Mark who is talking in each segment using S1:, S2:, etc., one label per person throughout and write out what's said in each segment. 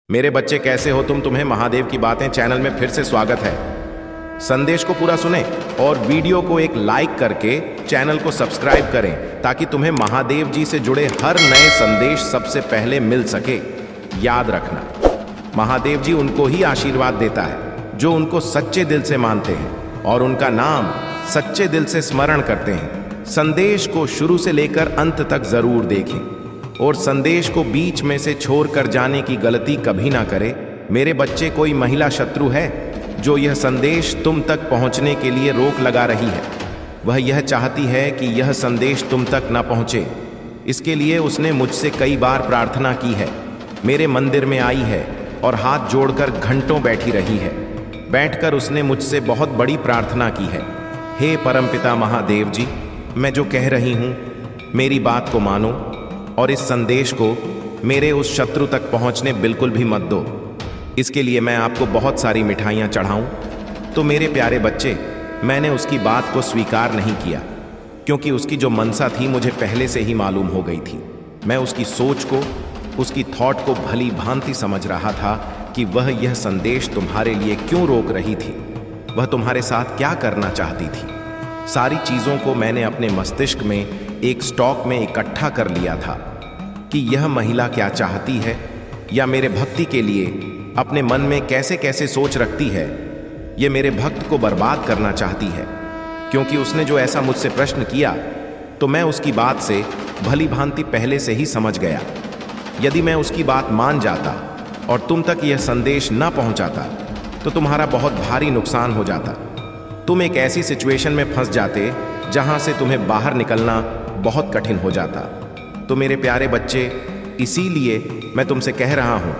S1: मेरे बच्चे कैसे हो तुम्हें महादेव की बातें चैनल में फिर से स्वागत है। संदेश को पूरा सुने और वीडियो को एक लाइक करके चैनल को सब्सक्राइब करें ताकि तुम्हें महादेव जी से जुड़े हर नए संदेश सबसे पहले मिल सके। याद रखना, महादेव जी उनको ही आशीर्वाद देता है जो उनको सच्चे दिल से मानते हैं और उनका नाम सच्चे दिल से स्मरण करते हैं। संदेश को शुरू से लेकर अंत तक जरूर देखें और संदेश को बीच में से छोड़कर जाने की गलती कभी ना करें। मेरे बच्चे, कोई महिला शत्रु है जो यह संदेश तुम तक पहुंचने के लिए रोक लगा रही है। वह यह चाहती है कि यह संदेश तुम तक ना पहुंचे। इसके लिए उसने मुझसे कई बार प्रार्थना की है, मेरे मंदिर में आई है और हाथ जोड़कर घंटों बैठी रही है। बैठकर उसने मुझसे बहुत बड़ी प्रार्थना की है, हे परमपिता महादेव जी, मैं जो कह रही हूँ मेरी बात को मानो और इस संदेश को मेरे उस शत्रु तक पहुंचने बिल्कुल भी मत दो। इसके लिए मैं आपको बहुत सारी मिठाइयाँ चढ़ाऊं। तो मेरे प्यारे बच्चे, मैंने उसकी बात को स्वीकार नहीं किया क्योंकि उसकी जो मनसा थी मुझे पहले से ही मालूम हो गई थी। मैं उसकी सोच को, उसकी थॉट को भली भांति समझ रहा था कि वह यह संदेश तुम्हारे लिए क्यों रोक रही थी, वह तुम्हारे साथ क्या करना चाहती थी। सारी चीज़ों को मैंने अपने मस्तिष्क में एक स्टॉक में इकट्ठा कर लिया था कि यह महिला क्या चाहती है या मेरे भक्ति के लिए अपने मन में कैसे कैसे सोच रखती है। यह मेरे भक्त को बर्बाद करना चाहती है। क्योंकि उसने जो ऐसा मुझसे प्रश्न किया तो मैं उसकी बात से भली भांति पहले से ही समझ गया। यदि मैं उसकी बात मान जाता और तुम तक यह संदेश न पहुंचाता तो तुम्हारा बहुत भारी नुकसान हो जाता। तुम एक ऐसी सिचुएशन में फंस जाते जहां से तुम्हें बाहर निकलना बहुत कठिन हो जाता। तो मेरे प्यारे बच्चे, इसीलिए मैं तुमसे कह रहा हूं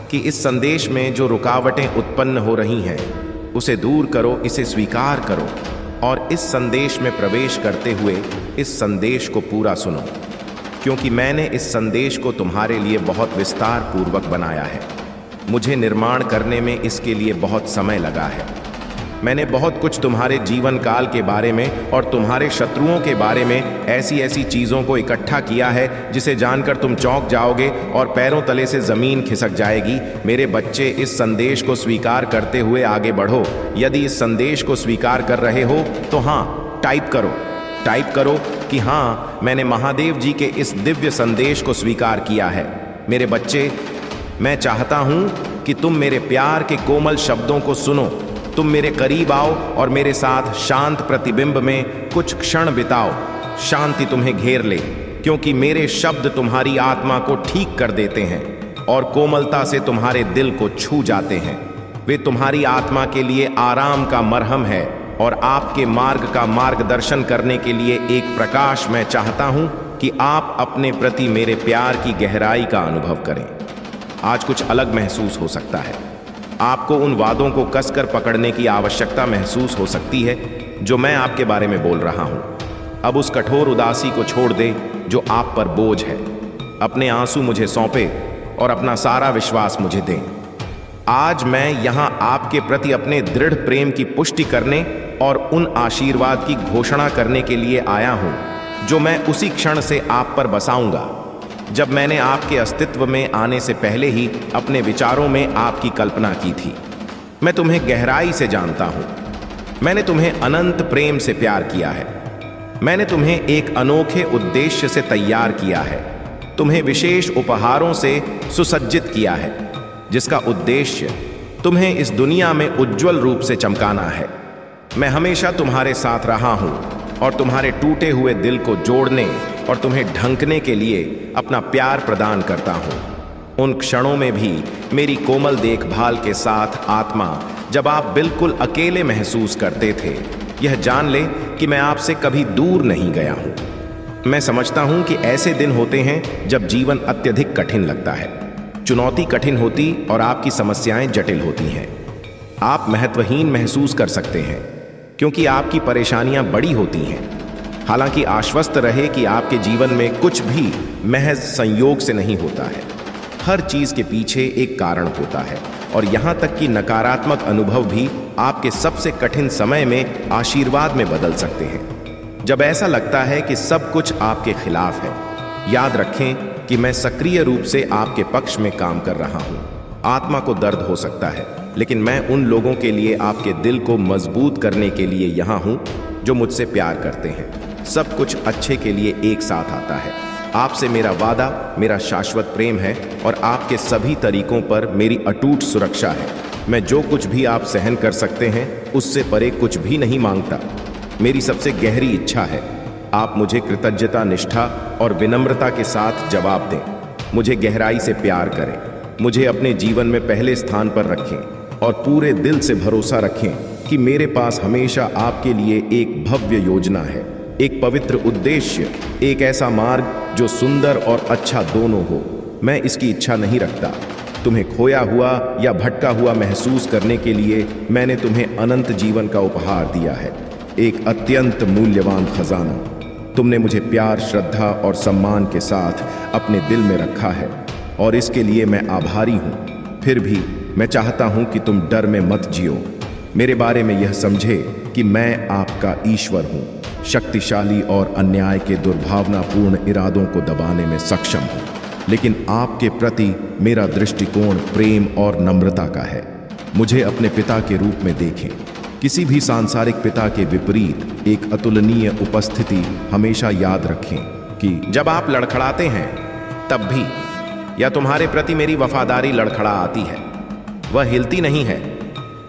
S1: कि इस संदेश में जो रुकावटें उत्पन्न हो रही हैं उसे दूर करो, इसे स्वीकार करो और इस संदेश में प्रवेश करते हुए इस संदेश को पूरा सुनो। क्योंकि मैंने इस संदेश को तुम्हारे लिए बहुत विस्तार पूर्वक बनाया है। मुझे निर्माण करने में इसके लिए बहुत समय लगा है। मैंने बहुत कुछ तुम्हारे जीवन काल के बारे में और तुम्हारे शत्रुओं के बारे में ऐसी ऐसी चीज़ों को इकट्ठा किया है जिसे जानकर तुम चौंक जाओगे और पैरों तले से ज़मीन खिसक जाएगी। मेरे बच्चे, इस संदेश को स्वीकार करते हुए आगे बढ़ो। यदि इस संदेश को स्वीकार कर रहे हो तो हाँ, टाइप करो कि हाँ, मैंने महादेव जी के इस दिव्य संदेश को स्वीकार किया है। मेरे बच्चे, मैं चाहता हूँ कि तुम मेरे प्यार के कोमल शब्दों को सुनो। तुम मेरे करीब आओ और मेरे साथ शांत प्रतिबिंब में कुछ क्षण बिताओ। शांति तुम्हें घेर ले क्योंकि मेरे शब्द तुम्हारी आत्मा को ठीक कर देते हैं और कोमलता से तुम्हारे दिल को छू जाते हैं। वे तुम्हारी आत्मा के लिए आराम का मरहम है और आपके मार्ग का मार्गदर्शन करने के लिए एक प्रकाश। मैं चाहता हूं कि आप अपने प्रति मेरे प्यार की गहराई का अनुभव करें। आज कुछ अलग महसूस हो सकता है। आपको उन वादों को कसकर पकड़ने की आवश्यकता महसूस हो सकती है जो मैं आपके बारे में बोल रहा हूं। अब उस कठोर उदासी को छोड़ दें जो आप पर बोझ है। अपने आंसू मुझे सौंपे और अपना सारा विश्वास मुझे दें। आज मैं यहां आपके प्रति अपने दृढ़ प्रेम की पुष्टि करने और उन आशीर्वाद की घोषणा करने के लिए आया हूं जो मैं उसी क्षण से आप पर बसाऊंगा जब मैंने आपके अस्तित्व में आने से पहले ही अपने विचारों में आपकी कल्पना की थी। मैं तुम्हें गहराई से जानता हूं। मैंने तुम्हें अनंत प्रेम से प्यार किया है। मैंने तुम्हें एक अनोखे उद्देश्य से तैयार किया है। तुम्हें विशेष उपहारों से सुसज्जित किया है जिसका उद्देश्य तुम्हें इस दुनिया में उज्जवल रूप से चमकाना है। मैं हमेशा तुम्हारे साथ रहा हूं और तुम्हारे टूटे हुए दिल को जोड़ने और तुम्हें ढंकने के लिए अपना प्यार प्रदान करता हूं। उन क्षणों में भी मेरी कोमल देखभाल के साथ आत्मा, जब आप बिल्कुल अकेले महसूस करते थे, यह जान ले कि मैं आपसे कभी दूर नहीं गया हूं। मैं समझता हूं कि ऐसे दिन होते हैं जब जीवन अत्यधिक कठिन लगता है, चुनौती कठिन होती और आपकी समस्याएं जटिल होती हैं। आप महत्वहीन महसूस कर सकते हैं क्योंकि आपकी परेशानियां बड़ी होती हैं। हालांकि आश्वस्त रहे कि आपके जीवन में कुछ भी महज संयोग से नहीं होता है। हर चीज के पीछे एक कारण होता है और यहां तक कि नकारात्मक अनुभव भी आपके सबसे कठिन समय में आशीर्वाद में बदल सकते हैं। जब ऐसा लगता है कि सब कुछ आपके खिलाफ है, याद रखें कि मैं सक्रिय रूप से आपके पक्ष में काम कर रहा हूं। आत्मा को दर्द हो सकता है, लेकिन मैं उन लोगों के लिए आपके दिल को मजबूत करने के लिए यहाँ हूँ जो मुझसे प्यार करते हैं। सब कुछ अच्छे के लिए एक साथ आता है। आपसे मेरा वादा मेरा शाश्वत प्रेम है और आपके सभी तरीकों पर मेरी अटूट सुरक्षा है। मैं जो कुछ भी आप सहन कर सकते हैं उससे परे कुछ भी नहीं मांगता। मेरी सबसे गहरी इच्छा है आप मुझे कृतज्ञता, निष्ठा और विनम्रता के साथ जवाब दें। मुझे गहराई से प्यार करें, मुझे अपने जीवन में पहले स्थान पर रखें और पूरे दिल से भरोसा रखें कि मेरे पास हमेशा आपके लिए एक भव्य योजना है, एक पवित्र उद्देश्य, एक ऐसा मार्ग जो सुंदर और अच्छा दोनों हो। मैं इसकी इच्छा नहीं रखता। तुम्हें खोया हुआ या भटका हुआ महसूस करने के लिए मैंने तुम्हें अनंत जीवन का उपहार दिया है, एक अत्यंत मूल्यवान खजाना। तुमने मुझे प्यार, श्रद्धा और सम्मान के साथ अपने दिल में रखा है और इसके लिए मैं आभारी हूँ। फिर भी मैं चाहता हूँ कि तुम डर में मत जियो। मेरे बारे में यह समझे कि मैं आपका ईश्वर हूँ, शक्तिशाली और अन्याय के दुर्भावनापूर्ण इरादों को दबाने में सक्षम हूँ, लेकिन आपके प्रति मेरा दृष्टिकोण प्रेम और नम्रता का है। मुझे अपने पिता के रूप में देखें। किसी भी सांसारिक पिता के विपरीत एक अतुलनीय उपस्थिति हमेशा याद रखें कि जब आप लड़खड़ाते हैं तब भी या तुम्हारे प्रति मेरी वफादारी लड़खड़ा आती है, वह हिलती नहीं है।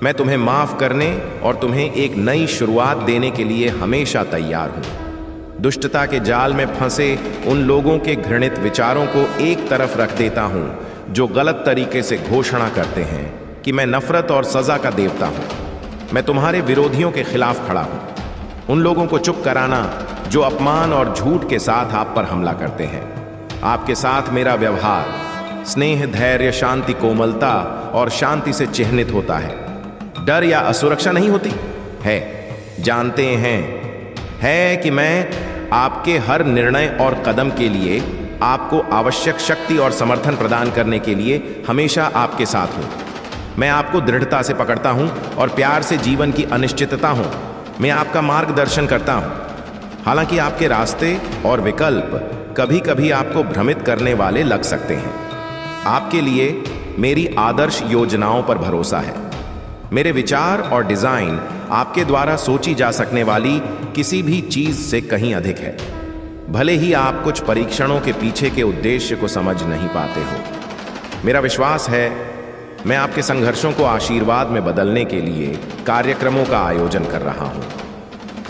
S1: मैं तुम्हें माफ करने और तुम्हें एक नई शुरुआत देने के लिए हमेशा तैयार हूं। दुष्टता के जाल में फंसे उन लोगों के घृणित विचारों को एक तरफ रख देता हूं जो गलत तरीके से घोषणा करते हैं कि मैं नफरत और सजा का देवता हूं। मैं तुम्हारे विरोधियों के खिलाफ खड़ा हूं, उन लोगों को चुप कराना जो अपमान और झूठ के साथ आप पर हमला करते हैं। आपके साथ मेरा व्यवहार स्नेह, धैर्य, शांति, कोमलता और शांति से चिह्नित होता है। डर या असुरक्षा नहीं होती है। जानते हैं कि मैं आपके हर निर्णय और कदम के लिए आपको आवश्यक शक्ति और समर्थन प्रदान करने के लिए हमेशा आपके साथ हूं। मैं आपको दृढ़ता से पकड़ता हूं और प्यार से जीवन की अनिश्चितता हूं मैं आपका मार्गदर्शन करता हूं। हालांकि आपके रास्ते और विकल्प कभी कभी आपको भ्रमित करने वाले लग सकते हैं। आपके लिए मेरी आदर्श योजनाओं पर भरोसा है। मेरे विचार और डिजाइन आपके द्वारा सोची जा सकने वाली किसी भी चीज से कहीं अधिक है। भले ही आप कुछ परीक्षणों के पीछे के उद्देश्य को समझ नहीं पाते हो। मेरा विश्वास है मैं आपके संघर्षों को आशीर्वाद में बदलने के लिए कार्यक्रमों का आयोजन कर रहा हूं।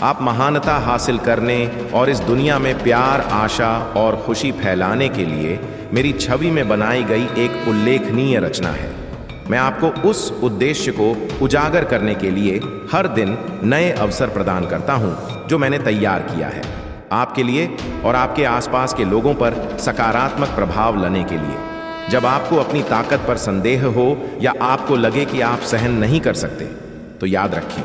S1: आप महानता हासिल करने और इस दुनिया में प्यार, आशा और खुशी फैलाने के लिए मेरी छवि में बनाई गई एक उल्लेखनीय रचना है। मैं आपको उस उद्देश्य को उजागर करने के लिए हर दिन नए अवसर प्रदान करता हूं जो मैंने तैयार किया है, आपके लिए और आपके आसपास के लोगों पर सकारात्मक प्रभाव लाने के लिए। जब आपको अपनी ताकत पर संदेह हो या आपको लगे कि आप सहन नहीं कर सकते, तो याद रखें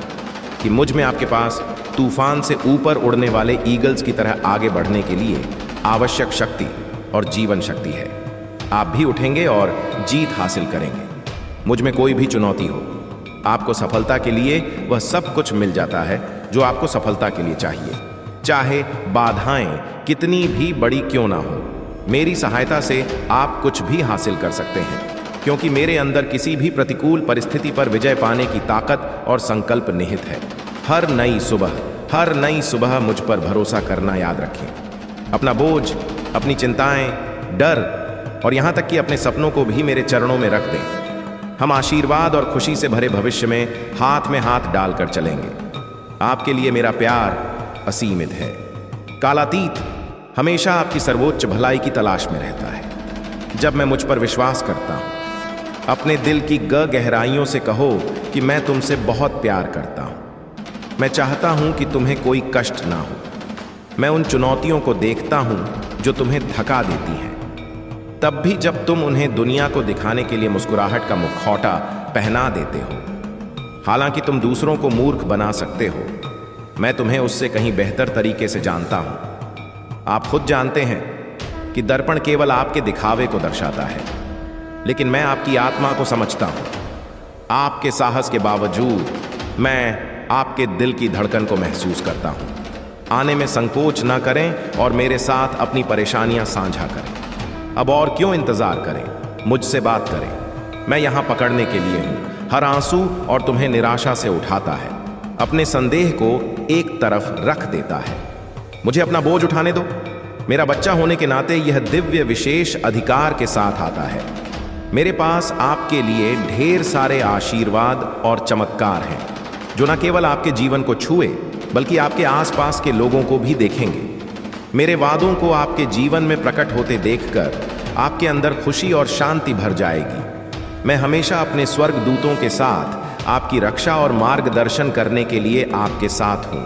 S1: कि मुझ में आपके पास तूफान से ऊपर उड़ने वाले ईगल्स की तरह आगे बढ़ने के लिए आवश्यक शक्ति और जीवन शक्ति है। आप भी उठेंगे और जीत हासिल करेंगे। मुझ में कोई भी चुनौती हो, आपको सफलता के लिए वह सब कुछ मिल जाता है जो आपको सफलता के लिए चाहिए, चाहे बाधाएं कितनी भी बड़ी क्यों ना हो। मेरी सहायता से आप कुछ भी हासिल कर सकते हैं, क्योंकि मेरे अंदर किसी भी प्रतिकूल परिस्थिति पर विजय पाने की ताकत और संकल्प निहित है। हर नई सुबह मुझ पर भरोसा करना याद रखें। अपना बोझ, अपनी चिंताएं, डर और यहां तक कि अपने सपनों को भी मेरे चरणों में रख दें। हम आशीर्वाद और खुशी से भरे भविष्य में हाथ डालकर चलेंगे। आपके लिए मेरा प्यार असीमित है। कालातीत हमेशा आपकी सर्वोच्च भलाई की तलाश में रहता है। जब मैं मुझ पर विश्वास करता हूं, अपने दिल की गहराइयों से कहो कि मैं तुमसे बहुत प्यार करता हूं। मैं चाहता हूं कि तुम्हें कोई कष्ट ना हो। मैं उन चुनौतियों को देखता हूं जो तुम्हें थका देती हैं, तब भी जब तुम उन्हें दुनिया को दिखाने के लिए मुस्कुराहट का मुखौटा पहना देते हो। हालांकि तुम दूसरों को मूर्ख बना सकते हो, मैं तुम्हें उससे कहीं बेहतर तरीके से जानता हूं। आप खुद जानते हैं कि दर्पण केवल आपके दिखावे को दर्शाता है, लेकिन मैं आपकी आत्मा को समझता हूं। आपके साहस के बावजूद मैं आपके दिल की धड़कन को महसूस करता हूं। आने में संकोच न करें और मेरे साथ अपनी परेशानियां साझा करें। अब और क्यों इंतजार करें, मुझसे बात करें। मैं यहां पकड़ने के लिए हूं। हर आंसू और तुम्हें निराशा से उठाता है, अपने संदेह को एक तरफ रख देता है। मुझे अपना बोझ उठाने दो। मेरा बच्चा होने के नाते यह दिव्य विशेष अधिकार के साथ आता है। मेरे पास आपके लिए ढेर सारे आशीर्वाद और चमत्कार हैं, जो न केवल आपके जीवन को छुए बल्कि आपके आसपास के लोगों को भी देखेंगे। मेरे वादों को आपके जीवन में प्रकट होते देखकर आपके अंदर खुशी और शांति भर जाएगी। मैं हमेशा अपने स्वर्ग दूतों के साथ आपकी रक्षा और मार्गदर्शन करने के लिए आपके साथ हूं।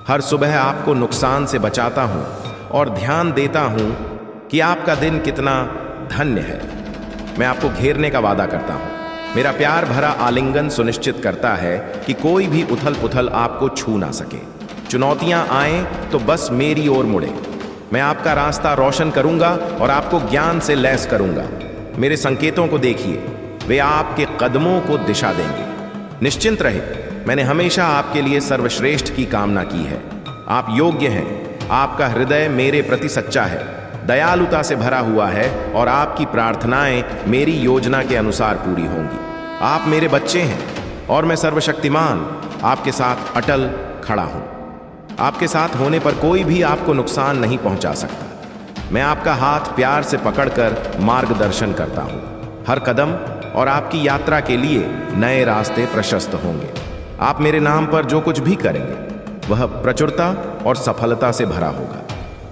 S1: हर सुबह आपको नुकसान से बचाता हूं और ध्यान देता हूं कि आपका दिन कितना धन्य है। मैं आपको घेरने का वादा करता हूं। मेरा प्यार भरा आलिंगन सुनिश्चित करता है कि कोई भी उथल पुथल आपको छू ना सके। चुनौतियां आए तो बस मेरी ओर मुड़े। मैं आपका रास्ता रोशन करूंगा और आपको ज्ञान से लैस करूंगा। मेरे संकेतों को देखिए, वे आपके कदमों को दिशा देंगे। निश्चिंत रहे, मैंने हमेशा आपके लिए सर्वश्रेष्ठ की कामना की है। आप योग्य हैं। आपका हृदय मेरे प्रति सच्चा है, दयालुता से भरा हुआ है और आपकी प्रार्थनाएं मेरी योजना के अनुसार पूरी होंगी। आप मेरे बच्चे हैं और मैं सर्वशक्तिमान आपके साथ अटल खड़ा हूं। आपके साथ होने पर कोई भी आपको नुकसान नहीं पहुंचा सकता। मैं आपका हाथ प्यार से पकड़कर मार्गदर्शन करता हूं। हर कदम और आपकी यात्रा के लिए नए रास्ते प्रशस्त होंगे। आप मेरे नाम पर जो कुछ भी करेंगे वह प्रचुरता और सफलता से भरा होगा,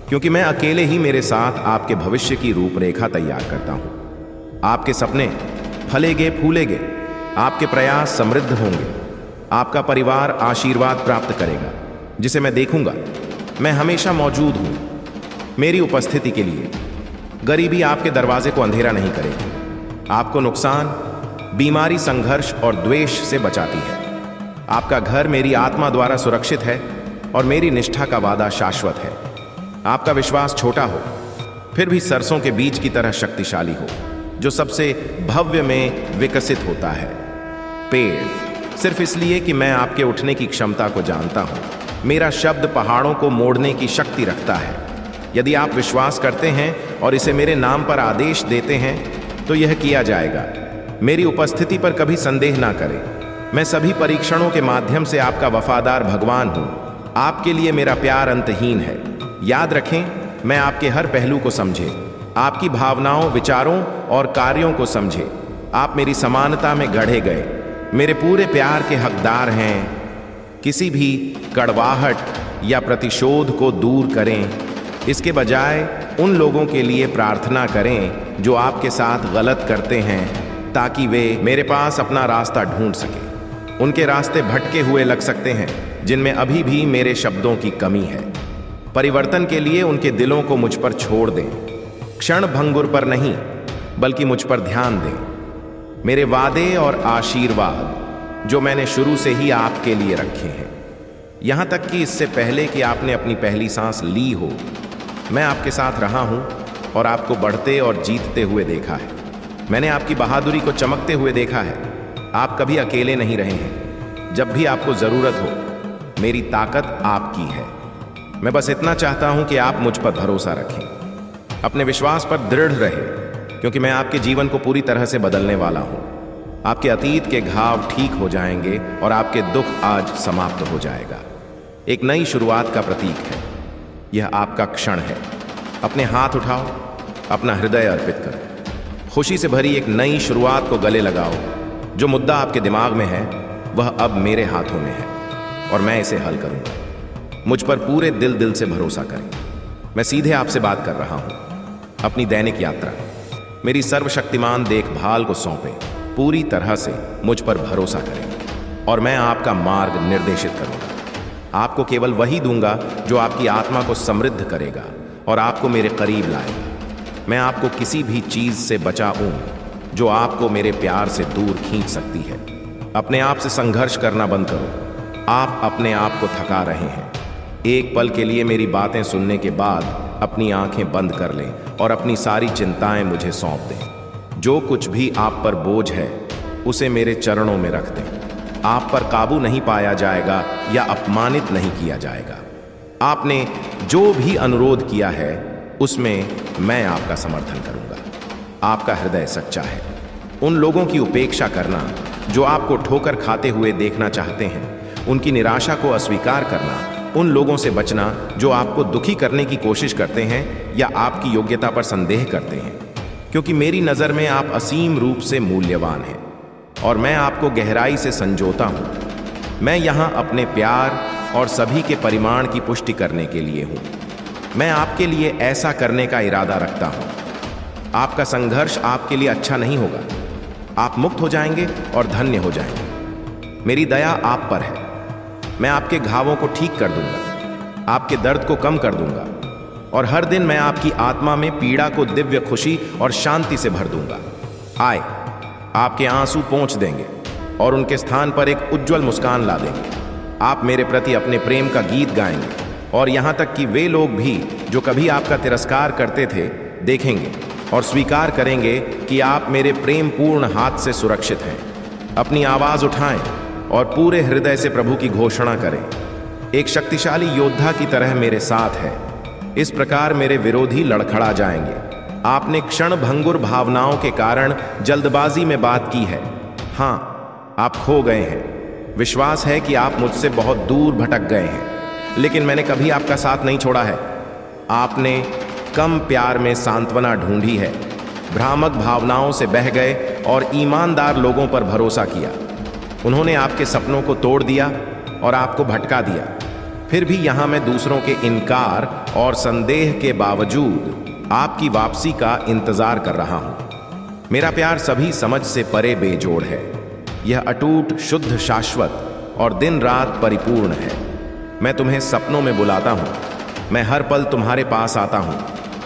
S1: क्योंकि मैं अकेले ही मेरे साथ आपके भविष्य की रूपरेखा तैयार करता हूं। आपके सपने फलेंगे फूलेंगे, आपके प्रयास समृद्ध होंगे, आपका परिवार आशीर्वाद प्राप्त करेगा जिसे मैं देखूंगा। मैं हमेशा मौजूद हूं। मेरी उपस्थिति के लिए गरीबी आपके दरवाजे को अंधेरा नहीं करेगी। आपको नुकसान, बीमारी, संघर्ष और द्वेष से बचाती है। आपका घर मेरी आत्मा द्वारा सुरक्षित है और मेरी निष्ठा का वादा शाश्वत है। आपका विश्वास छोटा हो फिर भी सरसों के बीज की तरह शक्तिशाली हो, जो सबसे भव्य में विकसित होता है। पेड़ सिर्फ इसलिए कि मैं आपके उठने की क्षमता को जानता हूं। मेरा शब्द पहाड़ों को मोड़ने की शक्ति रखता है। यदि आप विश्वास करते हैं और इसे मेरे नाम पर आदेश देते हैं तो यह किया जाएगा। मेरी उपस्थिति पर कभी संदेह ना करें। मैं सभी परीक्षणों के माध्यम से आपका वफादार भगवान हूं। आपके लिए मेरा प्यार अंतहीन है। याद रखें, मैं आपके हर पहलू को समझे, आपकी भावनाओं, विचारों और कार्यों को समझे। आप मेरी समानता में गढ़े गए मेरे पूरे प्यार के हकदार हैं। किसी भी कड़वाहट या प्रतिशोध को दूर करें। इसके बजाय उन लोगों के लिए प्रार्थना करें जो आपके साथ गलत करते हैं, ताकि वे मेरे पास अपना रास्ता ढूंढ सकें। उनके रास्ते भटके हुए लग सकते हैं, जिनमें अभी भी मेरे शब्दों की कमी है। परिवर्तन के लिए उनके दिलों को मुझ पर छोड़ दें। क्षण भंगुर पर नहीं, बल्कि मुझ पर ध्यान दें। मेरे वादे और आशीर्वाद जो मैंने शुरू से ही आपके लिए रखे हैं, यहां तक कि इससे पहले कि आपने अपनी पहली सांस ली हो, मैं आपके साथ रहा हूं और आपको बढ़ते और जीतते हुए देखा है। मैंने आपकी बहादुरी को चमकते हुए देखा है। आप कभी अकेले नहीं रहे हैं। जब भी आपको जरूरत हो, मेरी ताकत आपकी है। मैं बस इतना चाहता हूं कि आप मुझ पर भरोसा रखें, अपने विश्वास पर दृढ़ रहें, क्योंकि मैं आपके जीवन को पूरी तरह से बदलने वाला हूं। आपके अतीत के घाव ठीक हो जाएंगे और आपके दुख आज समाप्त हो जाएगा। एक नई शुरुआत का प्रतीक है। यह आपका क्षण है। अपने हाथ उठाओ, अपना हृदय अर्पित करो। खुशी से भरी एक नई शुरुआत को गले लगाओ। जो मुद्दा आपके दिमाग में है वह अब मेरे हाथों में है और मैं इसे हल करूंगा। मुझ पर पूरे दिल से भरोसा करें। मैं सीधे आपसे बात कर रहा हूं। अपनी दैनिक यात्रा मेरी सर्वशक्तिमान देखभाल को सौंपें। पूरी तरह से मुझ पर भरोसा करें और मैं आपका मार्ग निर्देशित करूंगा। आपको केवल वही दूंगा जो आपकी आत्मा को समृद्ध करेगा और आपको मेरे करीब लाएगा। मैं आपको किसी भी चीज से बचाऊं जो आपको मेरे प्यार से दूर खींच सकती है। अपने आप से संघर्ष करना बंद करो। आप अपने आप को थका रहे हैं। एक पल के लिए मेरी बातें सुनने के बाद अपनी आंखें बंद कर लें और अपनी सारी चिंताएं मुझे सौंप दें। जो कुछ भी आप पर बोझ है उसे मेरे चरणों में रख दें। आप पर काबू नहीं पाया जाएगा या अपमानित नहीं किया जाएगा। आपने जो भी अनुरोध किया है उसमें मैं आपका समर्थन करूंगा। आपका हृदय सच्चा है। उन लोगों की उपेक्षा करना जो आपको ठोकर खाते हुए देखना चाहते हैं, उनकी निराशा को अस्वीकार करना, उन लोगों से बचना जो आपको दुखी करने की कोशिश करते हैं या आपकी योग्यता पर संदेह करते हैं, क्योंकि मेरी नज़र में आप असीम रूप से मूल्यवान हैं और मैं आपको गहराई से संजोता हूँ। मैं यहाँ अपने प्यार और सभी के परिमाण की पुष्टि करने के लिए हूँ। मैं आपके लिए ऐसा करने का इरादा रखता हूँ। आपका संघर्ष आपके लिए अच्छा नहीं होगा। आप मुक्त हो जाएंगे और धन्य हो जाएंगे। मेरी दया आप पर है। मैं आपके घावों को ठीक कर दूंगा, आपके दर्द को कम कर दूंगा और हर दिन मैं आपकी आत्मा में पीड़ा को दिव्य खुशी और शांति से भर दूंगा। आए, आपके आंसू पोंछ देंगे और उनके स्थान पर एक उज्जवल मुस्कान ला देंगे। आप मेरे प्रति अपने प्रेम का गीत गाएंगे और यहाँ तक कि वे लोग भी जो कभी आपका तिरस्कार करते थे देखेंगे और स्वीकार करेंगे कि आप मेरे प्रेम पूर्ण हाथ से सुरक्षित हैं। अपनी आवाज़ उठाएं और पूरे हृदय से प्रभु की घोषणा करें। एक शक्तिशाली योद्धा की तरह मेरे साथ है। इस प्रकार मेरे विरोधी लड़खड़ा जाएंगे। आपने क्षण भंगुर भावनाओं के कारण जल्दबाजी में बात की है। हाँ, आप खो गए हैं। विश्वास है कि आप मुझसे बहुत दूर भटक गए हैं, लेकिन मैंने कभी आपका साथ नहीं छोड़ा है। आपने कम प्यार में सांत्वना ढूंढी है, भ्रामक भावनाओं से बह गए और ईमानदार लोगों पर भरोसा किया। उन्होंने आपके सपनों को तोड़ दिया और आपको भटका दिया। फिर भी यहाँ मैं दूसरों के इनकार और संदेह के बावजूद आपकी वापसी का इंतजार कर रहा हूँ। मेरा प्यार सभी समझ से परे बेजोड़ है। यह अटूट, शुद्ध, शाश्वत और दिन रात परिपूर्ण है। मैं तुम्हें सपनों में बुलाता हूँ। मैं हर पल तुम्हारे पास आता हूँ।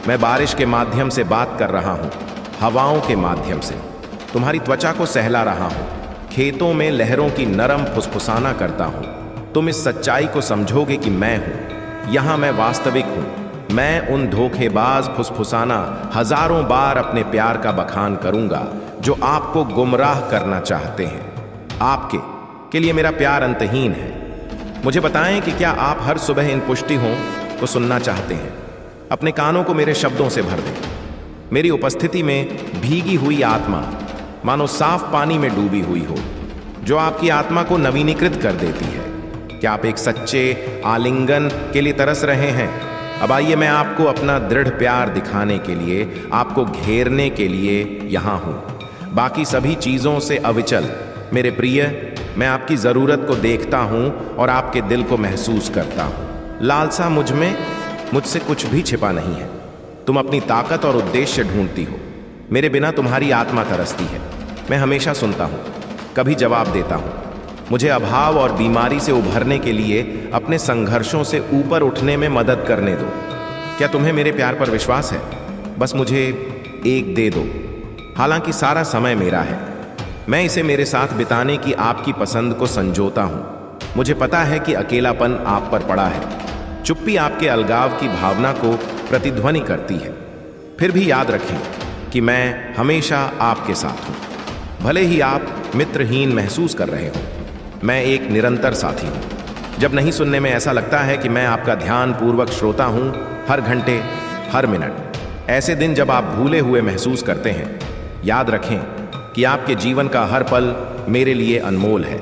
S1: मैं बारिश के माध्यम से बात कर रहा हूँ, हवाओं के माध्यम से तुम्हारी त्वचा को सहला रहा हूँ, खेतों में लहरों की नरम फुसफुसाना करता हूँ। तुम इस सच्चाई को समझोगे कि मैं हूँ, यहाँ मैं वास्तविक हूँ। मैं उन धोखेबाज फुसफुसाना हजारों बार अपने प्यार का बखान करूँगा जो आपको गुमराह करना चाहते हैं। आपके के लिए मेरा प्यार अंतहीन है। मुझे बताएं कि क्या आप हर सुबह इन पुष्टियों को सुनना चाहते हैं। अपने कानों को मेरे शब्दों से भर दें। मेरी उपस्थिति में भीगी हुई आत्मा मानो साफ पानी में डूबी हुई हो, जो आपकी आत्मा को नवीनीकृत कर देती है। क्या आप एक सच्चे आलिंगन के लिए तरस रहे हैं? अब आइए, मैं आपको अपना दृढ़ प्यार दिखाने के लिए, आपको घेरने के लिए यहाँ हूँ। बाकी सभी चीज़ों से अविचल मेरे प्रिय, मैं आपकी ज़रूरत को देखता हूँ और आपके दिल को महसूस करता हूँ। लालसा मुझसे कुछ भी छिपा नहीं है। तुम अपनी ताकत और उद्देश्य ढूंढती हो। मेरे बिना तुम्हारी आत्मा तरसती है। मैं हमेशा सुनता हूँ, कभी जवाब देता हूँ। मुझे अभाव और बीमारी से उभरने के लिए अपने संघर्षों से ऊपर उठने में मदद करने दो। क्या तुम्हें मेरे प्यार पर विश्वास है? बस मुझे एक दे दो। हालांकि सारा समय मेरा है। मैं इसे मेरे साथ बिताने की आपकी पसंद को संजोता हूँ। मुझे पता है कि अकेलापन आप पर पड़ा है। चुप्पी आपके अलगाव की भावना को प्रतिध्वनि करती है। फिर भी याद रखें कि मैं हमेशा आपके साथ हूँ। भले ही आप मित्रहीन महसूस कर रहे हो, मैं एक निरंतर साथी हूँ। जब नहीं सुनने में ऐसा लगता है कि मैं आपका ध्यान पूर्वक श्रोता हूँ, हर घंटे, हर मिनट। ऐसे दिन जब आप भूले हुए महसूस करते हैं, याद रखें कि आपके जीवन का हर पल मेरे लिए अनमोल है।